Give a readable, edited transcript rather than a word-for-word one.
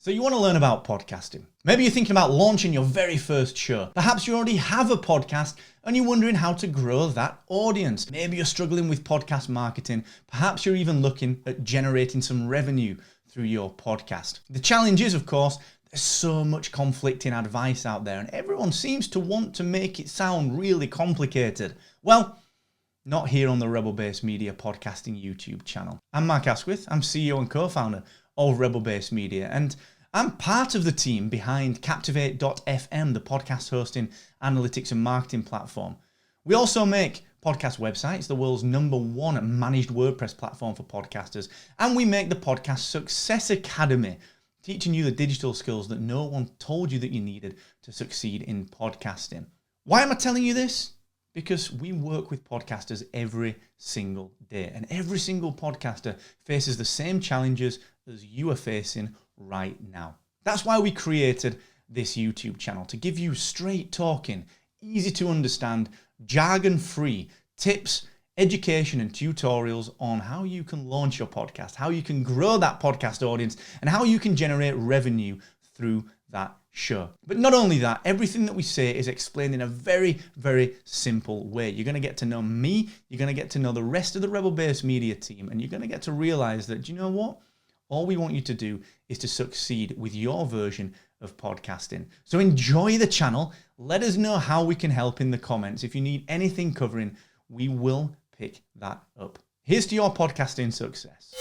So you want to learn about podcasting. Maybe you're thinking about launching your very first show. Perhaps you already have a podcast and you're wondering how to grow that audience. Maybe you're struggling with podcast marketing. Perhaps you're even looking at generating some revenue through your podcast. The challenge is, of course, there's so much conflicting advice out there and everyone seems to want to make it sound really complicated. Well, not here on the Rebel Base Media podcasting YouTube channel. I'm Mark Asquith. I'm CEO and co-founder of Rebel Base Media, and I'm part of the team behind Captivate.fm, the podcast hosting, analytics and marketing platform. We also make podcast websites, the world's #1 managed WordPress platform for podcasters, and we make the Podcast Success Academy, teaching you the digital skills that no one told you that you needed to succeed in podcasting. Why am I telling you this? Because we work with podcasters every single day, and every single podcaster faces the same challenges as you are facing right now. That's why we created this YouTube channel, to give you straight talking, easy to understand, jargon-free tips, education and tutorials on how you can launch your podcast, how you can grow that podcast audience, and how you can generate revenue through that show. But not only that, everything that we say is explained in a very, very simple way. You're going to get to know me, you're going to get to know the rest of the Rebel Base Media team, and you're going to get to realize that, do you know what? All we want you to do is to succeed with your version of podcasting. So enjoy the channel. Let us know how we can help in the comments. If you need anything covering, we will pick that up. Here's to your podcasting success.